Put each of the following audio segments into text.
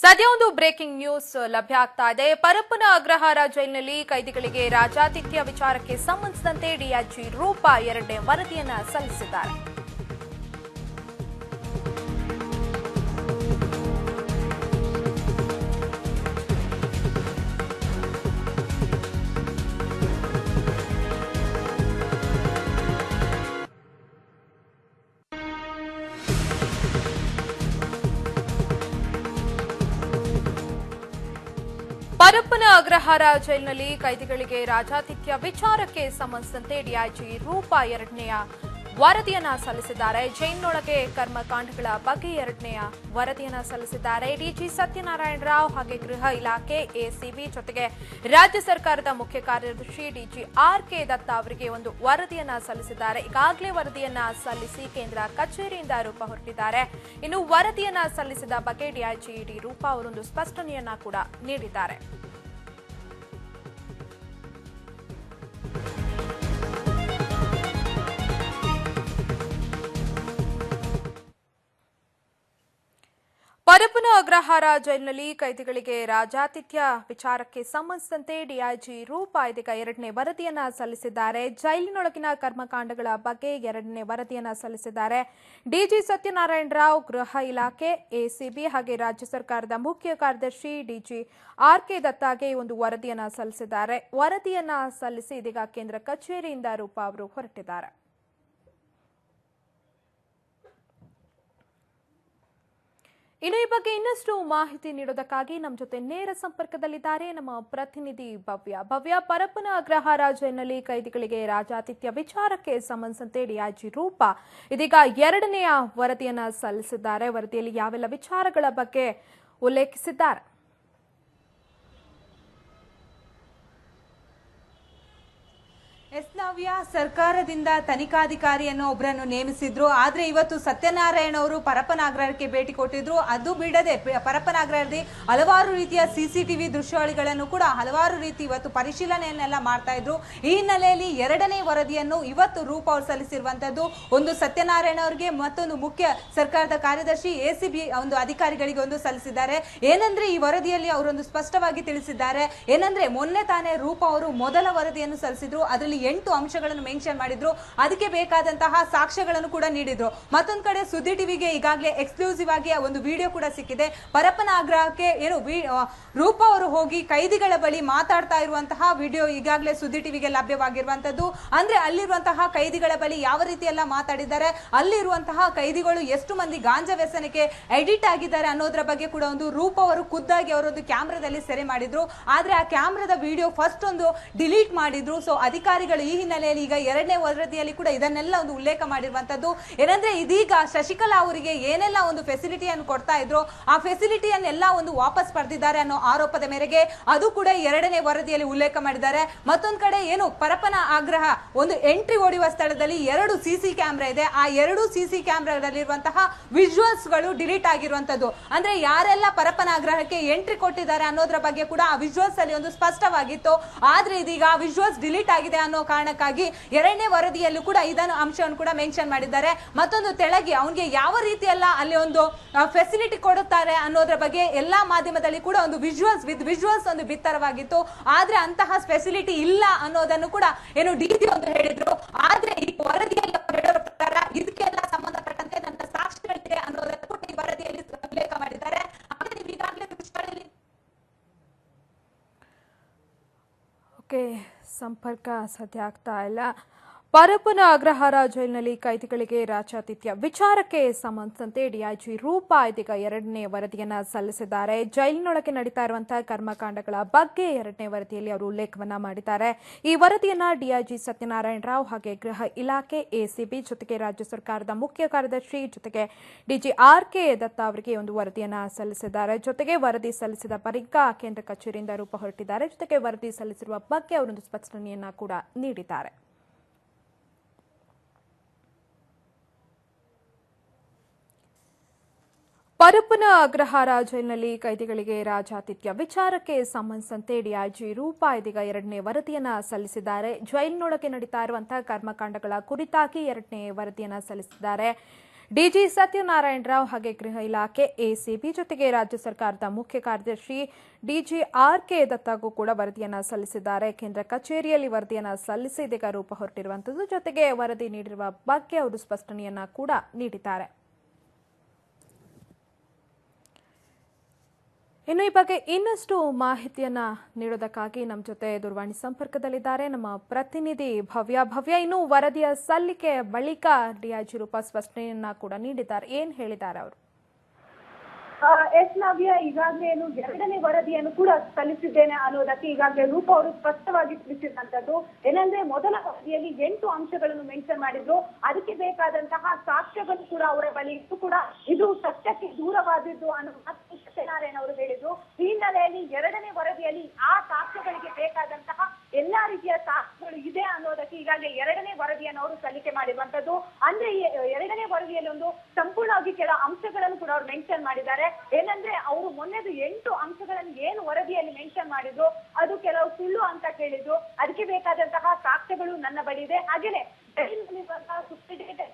ಸದ್ಯ ಒಂದು breaking news ಲಭ್ಯ ಆಗ್ತಾ ಇದೆ. ಪರಪ್ಪನ ಅಗ್ರಹಾರ ಜೈಲಿನಲ್ಲಿ ಕೈದಿಗಳಿಗೆ ರಾಜಾತಿಥ್ಯ ವಿಚಾರಕ್ಕೆ ಸಂಬಂಧಿಸಿದಂತೆ ಡಿಐಜಿ ರೂಪಾ ಎರಡನೇ ವರದಿಯನ್ನ ಸಲ್ಲಿಸಿದ್ದಾರೆ. ಪರಪ್ಪನ ಅಗ್ರಹಾರ ಜೈಲಿನಲ್ಲಿ ಕೈದಿಗಳಿಗೆ ರಾಜಾತಿಥ್ಯ ವಿಚಾರಕ್ಕೆ ಸಂಬಂಧಿಸಿದಂತೆ ಡಿಐಜಿ ರೂಪಾ ಎರಡನೆಯ ವರದಿಯನ್ನ ಸಲ್ಲಿಸಿದ್ದಾರೆ. ಜೈಲಿನೊಳಗೆ ಕರ್ಮಕಾಂಡಗಳ ಬಗ್ಗೆ ಎರಡನೆಯ ವರದಿಯನ್ನ ಸಲ್ಲಿಸಿದ್ದಾರೆ. ಡಿಜಿ ಸತ್ಯನಾರಾಯಣ ರಾವ್ ಹಾಗೆ ಗೃಹ ಇಲಾಖೆ, ಎಸಿಬಿ ಜೊತೆಗೆ ರಾಜ್ಯ ಸರ್ಕಾರದ ಮುಖ್ಯ ಕಾರ್ಯದರ್ಶಿ ಡಿಜಿ ಆರ್.ಕೆ. ದತ್ತ ಅವರಿಗೆ ಒಂದು ವರದಿಯನ್ನ ಸಲ್ಲಿಸಿದ್ದಾರೆ. ಈಗಾಗಲೇ ವರದಿಯನ್ನ ಸಲ್ಲಿಸಿ ಕೇಂದ್ರ ಕಚೇರಿಯಿಂದ ರೂಪಾ ಹೊರಟಿದ್ದಾರೆ. ಇನ್ನು ವರದಿಯನ್ನ ಸಲ್ಲಿಸಿದ ಬಗ್ಗೆ ಡಿಐಜಿ ಡಿ ರೂಪಾ ಅವರೊಂದು ಸ್ಪಷ್ಟನೆಯನ್ನ ಕೂಡ ನೀಡಿದ್ದಾರೆ. ಪರಪ್ಪನ ಅಗ್ರಹಾರ ಜೈಲಿನಲ್ಲಿ ಕೈದಿಗಳಿಗೆ ರಾಜಾತಿಥ್ಯ ವಿಚಾರಕ್ಕೆ ಸಂಬಂಧಿಸಿದಂತೆ ಡಿಐಜಿ ರೂಪಾ ಇದೀಗ ಎರಡನೇ ವರದಿಯನ್ನ ಸಲ್ಲಿಸಿದ್ದಾರೆ. ಜೈಲಿನೊಳಗಿನ ಕರ್ಮಕಾಂಡಗಳ ಬಗ್ಗೆ ಎರಡನೇ ವರದಿಯನ್ನ ಸಲ್ಲಿಸಿದ್ದಾರೆ. ಡಿಜಿ ಸತ್ಯನಾರಾಯಣ ರಾವ್, ಗೃಹ ಇಲಾಖೆ, ಎಸಿಬಿ ಹಾಗೆ ರಾಜ್ಯ ಸರ್ಕಾರದ ಮುಖ್ಯ ಕಾರ್ಯದರ್ಶಿ ಡಿಜಿ ಆರ್.ಕೆ. ದತ್ತಾಗೆ ಒಂದು ವರದಿಯನ್ನ ಸಲ್ಲಿಸಿದ್ದಾರೆ. ವರದಿಯನ್ನ ಸಲ್ಲಿಸಿ ಇದೀಗ ಕೇಂದ್ರ ಕಚೇರಿಯಿಂದ ರೂಪಾ ಅವರು ಹೊರಟಿದ್ದಾರೆ. ಇನ್ನು ಈ ಬಗ್ಗೆ ಇನ್ನಷ್ಟು ಮಾಹಿತಿ ನೀಡೋದಕ್ಕಾಗಿ ನಮ್ಮ ಜೊತೆ ನೇರ ಸಂಪರ್ಕದಲ್ಲಿದ್ದಾರೆ ನಮ್ಮ ಪ್ರತಿನಿಧಿ ಭವ್ಯ. ಪರಪ್ಪನ ಅಗ್ರಹಾರ ಜೈಲಿನಲ್ಲಿ ಕೈದಿಗಳಿಗೆ ರಾಜಾತಿಥ್ಯ ವಿಚಾರಕ್ಕೆ ಸಂಬಂಧಿಸಿದಂತೆ ಡಿಐಜಿ ರೂಪಾ ಇದೀಗ ಎರಡನೆಯ ವರದಿಯನ್ನ ಸಲ್ಲಿಸಿದ್ದಾರೆ. ವರದಿಯಲ್ಲಿ ಯಾವೆಲ್ಲ ವಿಚಾರಗಳ ಬಗ್ಗೆ ಉಲ್ಲೇಖಿಸಿದ್ದಾರೆ? ನವ್ಯ, ಸರ್ಕಾರದಿಂದ ತನಿಖಾಧಿಕಾರಿಯನ್ನು ಒಬ್ಬರನ್ನು ನೇಮಿಸಿದ್ರು. ಆದ್ರೆ ಇವತ್ತು ಸತ್ಯನಾರಾಯಣ ಅವರು ಪರಪ್ಪನ ಅಗ್ರಹಾರಕ್ಕೆ ಭೇಟಿ ಕೊಟ್ಟಿದ್ರು. ಅದು ಬಿಡದೆ ಪರಪ್ಪನ ಅಗ್ರಹಾರದಲ್ಲಿ ಹಲವಾರು ರೀತಿಯ ಸಿಸಿಟಿವಿ ದೃಶ್ಯಾವಳಿಗಳನ್ನು ಕೂಡ ಹಲವಾರು ರೀತಿ ಇವತ್ತು ಪರಿಶೀಲನೆಯನ್ನೆಲ್ಲ ಮಾಡ್ತಾ ಇದ್ರು. ಈ ಹಿನ್ನೆಲೆಯಲ್ಲಿ ಎರಡನೇ ವರದಿಯನ್ನು ಇವತ್ತು ರೂಪಾ ಅವರು ಸಲ್ಲಿಸಿರುವಂತದ್ದು. ಒಂದು ಸತ್ಯನಾರಾಯಣ ಅವರಿಗೆ, ಮತ್ತೊಂದು ಮುಖ್ಯ ಸರ್ಕಾರದ ಕಾರ್ಯದರ್ಶಿ ಎಸಿಬಿ ಒಂದು ಅಧಿಕಾರಿಗಳಿಗೆ ಒಂದು ಸಲ್ಲಿಸಿದ್ದಾರೆ. ಏನಂದ್ರೆ ಈ ವರದಿಯಲ್ಲಿ ಅವರೊಂದು ಸ್ಪಷ್ಟವಾಗಿ ತಿಳಿಸಿದ್ದಾರೆ. ಏನಂದ್ರೆ ಮೊನ್ನೆ ತಾನೇ ರೂಪಾ ಅವರು ಮೊದಲ ವರದಿಯನ್ನು ಸಲ್ಲಿಸಿದ್ರು. ಅದರಲ್ಲಿ 8 ಅಂಶಗಳನ್ನು ಮೆನ್ಷನ್ ಮಾಡಿದ್ರು. ಅದಕ್ಕೆ ಬೇಕಾದಂತಹ ಸಾಕ್ಷ್ಯಗಳನ್ನು ಕೂಡ ನೀಡಿದ್ರು. ಮತ್ತೊಂದು ಕಡೆ ಸುದ್ದಿ ಟಿವಿಗೆ ಈಗಾಗಲೇ ಎಕ್ಸ್ಕ್ಲೂಸಿವ್ ಆಗಿ ಒಂದು ವಿಡಿಯೋ ಕೂಡ ಸಿಕ್ಕಿದೆ. ಪರಪ್ಪನ ಆಗ್ರಹಕ್ಕೆ ರೂಪಾ ಅವರು ಹೋಗಿ ಕೈದಿಗಳ ಬಳಿ ಮಾತಾಡ್ತಾ ಇರುವಂತಹ ವಿಡಿಯೋ ಈಗಾಗಲೇ ಸುದ್ದಿ ಟಿವಿಗೆ ಲಭ್ಯವಾಗಿರುವಂತದ್ದು. ಅಂದ್ರೆ ಅಲ್ಲಿರುವಂತಹ ಕೈದಿಗಳ ಬಳಿ ಯಾವ ರೀತಿ ಎಲ್ಲ ಮಾತಾಡಿದ್ದಾರೆ, ಅಲ್ಲಿರುವಂತಹ ಕೈದಿಗಳು ಎಷ್ಟು ಮಂದಿ ಗಾಂಜಾ ವ್ಯಸನಕ್ಕೆ ಎಡಿಟ್ ಆಗಿದ್ದಾರೆ ಅನ್ನೋದ್ರ ಬಗ್ಗೆ ಕೂಡ ಒಂದು ರೂಪಾ ಅವರು ಖುದ್ದಾಗಿ ಅವರೊಂದು ಕ್ಯಾಮ್ರಾದಲ್ಲಿ ಸೆರೆ ಮಾಡಿದ್ರು. ಆದ್ರೆ ಆ ಕ್ಯಾಮ್ರಾದ ವಿಡಿಯೋ ಫಸ್ಟ್ ಒಂದು ಡಿಲೀಟ್ ಮಾಡಿದ್ರು. ಸೊ ಅಧಿಕಾರಿಗಳು ಈ ಹಿನ್ನೆಲೆಯಲ್ಲಿ ಈಗ ಎರಡನೇ ವರದಿಯಲ್ಲಿ ಕೂಡ ಇದನ್ನೆಲ್ಲ ಒಂದು ಉಲ್ಲೇಖ ಮಾಡಿರುವಂತದ್ದು. ಏನಂದ್ರೆ ಇದೀಗ ಶಶಿಕಲಾ ಅವರಿಗೆ ಏನೆಲ್ಲ ಒಂದು ಫೆಸಿಲಿಟಿಯನ್ನು ಕೊಡ್ತಾ ಇದ್ರು, ಆ ಫೆಸಿಲಿಟಿಯನ್ನೆಲ್ಲ ಒಂದು ವಾಪಸ್ ಪಡೆದಿದ್ದಾರೆ ಅನ್ನೋ ಆರೋಪದ ಮೇರೆಗೆ ಅದು ಕೂಡ ಎರಡನೇ ವರದಿಯಲ್ಲಿ ಉಲ್ಲೇಖ ಮಾಡಿದ್ದಾರೆ. ಮತ್ತೊಂದು ಕಡೆ ಪರಪ್ಪನ ಆಗ್ರಹ ಒಂದು ಎಂಟ್ರಿ ಹೊಡೆಯುವ ಸ್ಥಳದಲ್ಲಿ 2 ಸಿಸಿ ಕ್ಯಾಮ್ರಾ ಇದೆ. ಆ 2 ಸಿಸಿ ಕ್ಯಾಮ್ರಾದಲ್ಲಿರುವಂತಹ ವಿಜುವಲ್ಸ್ ಗಳು ಡಿಲೀಟ್ ಆಗಿರುವಂತದ್ದು. ಅಂದ್ರೆ ಯಾರೆಲ್ಲ ಪರಪ್ಪನ ಆಗ್ರಹಕ್ಕೆ ಎಂಟ್ರಿ ಕೊಟ್ಟಿದ್ದಾರೆ ಅನ್ನೋದ್ರ ಬಗ್ಗೆ ಕೂಡ ಆ ವಿಜುವಲ್ಸ್ ಅಲ್ಲಿ ಒಂದು ಸ್ಪಷ್ಟವಾಗಿತ್ತು. ಆದ್ರೆ ಇದೀಗ ಆ ವಿಜುವಲ್ಸ್ ಡಿಲೀಟ್ ಆಗಿದೆ ಅನ್ನೋ ಕಾರಣಕ್ಕಾಗಿ ಎರಡನೇ ವರದಿಯಲ್ಲೂ ಕೂಡ ಇದನ್ನು ಅಂಶವನ್ನು ಕೂಡ ಮೆನ್ಷನ್ ಮಾಡಿದ್ದಾರೆ. ಮತ್ತೊಂದು ತೆಳಗೆ ಅವನಿಗೆ ಯಾವ ರೀತಿಯಲ್ಲ ಅಲ್ಲಿ ಒಂದು ಫೆಸಿಲಿಟಿ ಕೊಡುತ್ತಾರೆ ಅನ್ನೋದ್ರ ಬಗ್ಗೆ ಎಲ್ಲಾ ಮಾಧ್ಯಮದಲ್ಲಿ ಕೂಡ ಒಂದು ವಿಜುವಲ್ಸ್ ಒಂದು ಬಿತ್ತರವಾಗಿತ್ತು. ಆದ್ರೆ ಅಂತಹ ಫೆಸಿಲಿಟಿ ಇಲ್ಲ ಅನ್ನೋದನ್ನು ಕೂಡ ಡಿಸಿ ಒಂದು ಹೇಳಿದ್ರು. ಆದ್ರೆ ಈ ವರದಿಯಲ್ಲಿ ಹೇಳೋ ಪ್ರಕಾರ ಇದಕ್ಕೆಲ್ಲ ಸಂಬಂಧಪಟ್ಟಂತೆ ನನ್ನ ಸಾಕ್ಷ್ಯಗಳಿದೆ ಅನ್ನೋದನ್ನು ಕೂಡ ಈ ವರದಿಯಲ್ಲಿ ಉಲ್ಲೇಖ ಮಾಡಿದ್ದಾರೆ. ಈಗಾಗಲೇ ದೃಶ್ಯಗಳಲ್ಲಿ ಸಂಪರ್ಕ ಸಾಧ್ಯ ಆಗ್ತಾ ಇಲ್ಲ. ಪರಪ್ಪನ ಅಗ್ರಹಾರ ಜೈಲಿನಲ್ಲಿ ಕೈದಿಗಳಿಗೆ ರಾಜಾತಿಥ್ಯ ವಿಚಾರಕ್ಕೆ ಸಂಬಂಧಿಸಿದಂತೆ ಡಿಐಜಿ ರೂಪಾ ಇದೀಗ ಎರಡನೇ ವರದಿಯನ್ನ ಸಲ್ಲಿಸಿದ್ದಾರೆ. ಜೈಲಿನೊಳಗೆ ನಡೀತಾ ಇರುವಂತಹ ಕರ್ಮಕಾಂಡಗಳ ಬಗ್ಗೆ ಎರಡನೇ ವರದಿಯಲ್ಲಿ ಅವರು ಉಲ್ಲೇಖವನ್ನ ಮಾಡಿದ್ದಾರೆ. ಈ ವರದಿಯನ್ನ ಡಿಐಜಿ ಸತ್ಯನಾರಾಯಣ ರಾವ್ ಹಾಗೆ ಗೃಹ ಇಲಾಖೆ, ಎಸಿಬಿ ಜೊತೆಗೆ ರಾಜ್ಯ ಸರ್ಕಾರದ ಮುಖ್ಯ ಕಾರ್ಯದರ್ಶಿ ಜೊತೆಗೆ ಡಿಜಿ ಆರ್.ಕೆ. ದತ್ತ ಅವರಿಗೆ ಒಂದು ವರದಿಯನ್ನ ಸಲ್ಲಿಸಿದ್ದಾರೆ. ಜೊತೆಗೆ ವರದಿ ಸಲ್ಲಿಸಿದ ಬಳಿಕ ಕೇಂದ್ರ ಕಚೇರಿಯಿಂದ ರೂಪಾ ಹೊರಟಿದ್ದಾರೆ. ಜೊತೆಗೆ ವರದಿ ಸಲ್ಲಿಸಿರುವ ಬಗ್ಗೆ ಅವರೊಂದು ಸ್ಪಷ್ಟನೆಯನ್ನ ಕೂಡ ನೀಡಿದ್ದಾರೆ. ಪರಪ್ಪನ ಅಗ್ರಹಾರ ಜೈಲಿನಲ್ಲಿ ಕೈದಿಗಳಿಗೆ ರಾಜಾತಿಥ್ಯ ವಿಚಾರಕ್ಕೆ ಸಂಬಂಧಿಸಿದಂತೆ ಡಿಐಜಿ ರೂಪಾ ಇದೀಗ ಎರಡನೇ ವರದಿಯನ್ನ ಸಲ್ಲಿಸಿದ್ದಾರೆ. ಜೈಲಿನೊಳಗೆ ನಡೀತಾ ಇರುವಂತಹ ಕರ್ಮಕಾಂಡಗಳ ಕುರಿತಾಗಿ ಎರಡನೇ ವರದಿಯನ್ನ ಸಲ್ಲಿಸಿದ್ದಾರೆ. ಡಿಜಿ ಸತ್ಯನಾರಾಯಣ ರಾವ್ ಹಾಗೆ ಗೃಹ ಇಲಾಖೆ ಎಸಿಬಿ ಜೊತೆಗೆ ರಾಜ್ಯ ಸರ್ಕಾರದ ಮುಖ್ಯ ಕಾರ್ಯದರ್ಶಿ ಡಿಜಿ ಆರ್.ಕೆ. ದತ್ತಾಗೂ ಕೂಡ ವರದಿಯನ್ನ ಸಲ್ಲಿಸಿದ್ದಾರೆ. ಕೇಂದ್ರ ಕಚೇರಿಯಲ್ಲಿ ವರದಿಯನ್ನ ಸಲ್ಲಿಸಿ ಇದೀಗ ರೂಪ ಹೊರಟಿರುವಂತದ್ದು. ಜೊತೆಗೆ ವರದಿ ನೀಡಿರುವ ಬಗ್ಗೆ ಅವರು ಸ್ಪಷ್ಟನೆಯನ್ನ ಕೂಡ ನೀಡಿದ್ದಾರೆ. ಇನ್ನು ಈ ಬಗ್ಗೆ ಇನ್ನಷ್ಟು ಮಾಹಿತಿಯನ್ನ ನೀಡೋದಕ್ಕಾಗಿ ನಮ್ಮ ಜೊತೆ ದೂರವಾಣಿ ಸಂಪರ್ಕದಲ್ಲಿದ್ದಾರೆ ನಮ್ಮ ಪ್ರತಿನಿಧಿ ಭವ್ಯ. ಇನ್ನು ವರದಿಯ ಸಲ್ಲಿಕೆ ಬಳಿಕ ಡಿಐಜಿ ರೂಪಾ ಸ್ಪಷ್ಟನೆಯನ್ನ ಕೂಡ ನೀಡಿದ್ದಾರೆ. ಏನ್ ಹೇಳಿದ್ದಾರೆ ಅವರು? ಎಸ್ ನವ್ಯ, ಈಗಾಗಲೇ ಏನು ಎರಡನೇ ವರದಿಯನ್ನು ಕೂಡ ಸಲ್ಲಿಸಿದ್ದೇನೆ ಅನ್ನೋದಕ್ಕೆ ಈಗಾಗಲೇ ರೂಪ ಅವರು ಸ್ಪಷ್ಟವಾಗಿ ತಿಳಿಸಿದಂತದ್ದು ಏನಂದ್ರೆ, ಮೊದಲ ವರದಿಯಲ್ಲಿ 8 ಅಂಶಗಳನ್ನು ಮೆನ್ಷನ್ ಮಾಡಿದ್ರು. ಅದಕ್ಕೆ ಬೇಕಾದಂತಹ ಸಾಕ್ಷ್ಯಗಳು ಕೂಡ ಅವರ ಬಳಿ ಇತ್ತು ಕೂಡ ಇದು ಸತ್ಯಕ್ಕೆ ದೂರವಾದದ್ದು ಅನ್ನೋ ಮಾತು ಸತ್ಯನಾರಾಯಣ ಅವರು ಹೇಳಿದ್ರು. ಈ ಹಿನ್ನೆಲೆಯಲ್ಲಿ ಎರಡನೇ ವರದಿಯಲ್ಲಿ ಆ ಸಾಕ್ಷ್ಯಗಳಿಗೆ ಬೇಕಾದಂತಹ ಎಲ್ಲಾ ರೀತಿಯ ಸಾಕ್ಷ್ಯಗಳು ಇದೆ ಅನ್ನೋದಕ್ಕೆ ಈಗಾಗಲೇ ಎರಡನೇ ವರದಿಯನ್ನು ಅವರು ಸಲ್ಲಿಕೆ ಮಾಡಿರುವಂತದ್ದು. ಅಂದ್ರೆ ಎರಡನೇ ವರದಿಯಲ್ಲಿ ಒಂದು ಸಂಪೂರ್ಣವಾಗಿ ಕೆಲ ಅಂಶಗಳನ್ನು ಕೂಡ ಅವರು ಮೆನ್ಷನ್ ಮಾಡಿದ್ದಾರೆ. ಏನಂದ್ರೆ, ಅವರು ಮೊನ್ನೆದು 8 ಅಂಶಗಳನ್ನು ಏನು ವರದಿಯಲ್ಲಿ ಮೆನ್ಷನ್ ಮಾಡಿದ್ರು ಅದು ಕೆಲವು ಸುಳ್ಳು ಅಂತ ಕೇಳಿದ್ರು. ಅದಕ್ಕೆ ಬೇಕಾದಂತಹ ಸಾಕ್ಷ್ಯಗಳು ನನ್ನ ಬಳಿ ಇದೆ. ಹಾಗೇನೆ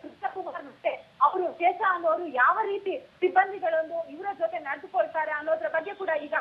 ಕೃಷ್ಣಕುಮಾರ್ ಮತ್ತೆ ಅವರು ಶೇಷ ಅನ್ನೋರು ಯಾವ ರೀತಿ ಸಿಬ್ಬಂದಿಗಳೊಂದು ಇವರ ಜೊತೆ ನಡೆದುಕೊಳ್ತಾರೆ ಅನ್ನೋದ್ರ ಬಗ್ಗೆ ಕೂಡ ಈಗ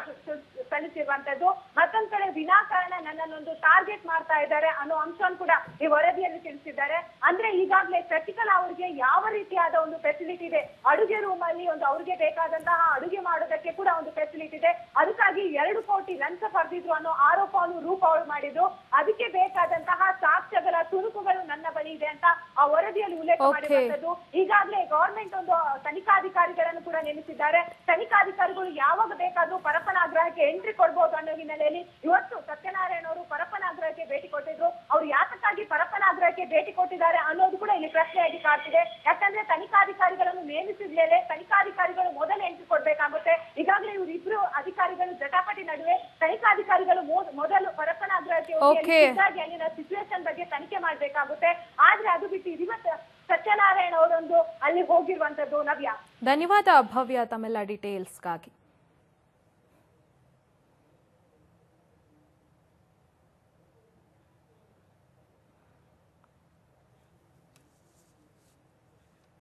ಸಲ್ಲಿಸಿರುವಂತದ್ದು. ಮತ್ತೊಂದ್ ಕಡೆ ವಿನಾಕಾರಣ ನನ್ನನ್ನೊಂದು ಟಾರ್ಗೆಟ್ ಮಾಡ್ತಾ ಇದ್ದಾರೆ ಅನ್ನೋ ಅಂಶವನ್ನು ಕೂಡ ಈ ವರದಿಯಲ್ಲಿ ತಿಳಿಸಿದ್ದಾರೆ. ಅಂದ್ರೆ ಈಗಾಗಲೇ ಶಶಿಕಲಾ ಅವರಿಗೆ ಯಾವ ರೀತಿಯಾದ ಒಂದು ಫೆಸಿಲಿಟಿ ಇದೆ, ಅಡುಗೆ ರೂಮ್ ಅಲ್ಲಿ ಒಂದು ಅವ್ರಿಗೆ ಬೇಕಾದಂತಹ ಅಡುಗೆ ಮಾಡೋದಕ್ಕೆ ಕೂಡ ಒಂದು ಫೆಸಿಲಿಟಿ ಇದೆ. ಅದಕ್ಕಾಗಿ 2 ಕೋಟಿ ಲಂಚ ಪಡೆದಿದ್ರು ಅನ್ನೋ ಆರೋಪವನ್ನು ರೂಪ ಅವರು ಮಾಡಿದ್ರು. ಅದಕ್ಕೆ ಬೇಕಾದಂತಹ ಸಾಕ್ಷ್ಯಗಳ ತುಣುಕುಗಳು ನನ್ನ ಬಳಿ ಇದೆ ಅಂತ ಆ ವರದಿಯಲ್ಲಿ ಉಲ್ಲೇಖ ಮಾಡಿರುವಂತದ್ದು. ಈಗಾಗಲೇ ಗವರ್ಮೆಂಟ್ ಒಂದು ತನಿಖಾಧಿಕಾರಿಗಳನ್ನು ಕೂಡ ನೇಮಿಸಿದ್ದಾರೆ. ತನಿಖಾಧಿಕಾರಿಗಳು ಯಾವಾಗ ಬೇಕಾದ್ರೂ ಪರಪ್ಪನಾಗ್ರಹಕ್ಕೆ ಎಂಟ್ರಿ ಕೊಡಬಹುದು ಅನ್ನೋ ಹಿನ್ನೆಲೆಯಲ್ಲಿ ಇವತ್ತು ಸತ್ಯನಾರಾಯಣ ಅವರು ಪರಪ್ಪನಾಗ್ರಹಕ್ಕೆ ಭೇಟಿ ಕೊಟ್ಟಿದ್ರು. ಅವ್ರು ಯಾತಕ್ಕಾಗಿ ಪರಪ್ಪನಾಗ್ರಹಕ್ಕೆ ಭೇಟಿ ಕೊಟ್ಟಿದ್ದಾರೆ ಅನ್ನೋದು ಕೂಡ ಇಲ್ಲಿ ಪ್ರಶ್ನೆಯಾಗಿ ಕಾಡ್ತಿದೆ. ಯಾಕಂದ್ರೆ ತನಿಖಾಧಿಕಾರಿಗಳನ್ನು ನೇಮಿಸಿದ ಮೇಲೆ ತನಿಖಾಧಿಕಾರಿಗಳು ಮೊದಲು ಎಂಟ್ರಿ ಕೊಡ್ಬೇಕಾಗುತ್ತೆ. ಈಗಾಗಲೇ ಇವರಿಬ್ರು ಅಧಿಕಾರಿಗಳು ಜಟಾಪಟಿ ನಡುವೆ ತನಿಖಾಧಿಕಾರಿಗಳು ಮೊದಲು ಪರಪ್ಪನಾಗ್ರಹಕ್ಕೆ ಹೋಗಿ ಅಲ್ಲಿನ ಸಿಚುವೇಶನ್ ಬಗ್ಗೆ ತನಿಖೆ ಮಾಡ್ಬೇಕಾಗುತ್ತೆ. ಆದ್ರೆ ಅದು ಬಿಟ್ಟು ಇವತ್ತು ಸತ್ಯನಾರಾಯಣ ಅವರೊಂದು ಅಲ್ಲಿ ಹೋಗಿರುವಂತದ್ದು. ನವ್ಯ, ಧನ್ಯವಾದ ಭವ್ಯ ತಮ್ಮೆಲ್ಲ ಡೀಟೇಲ್ಸ್ಗಾಗಿ.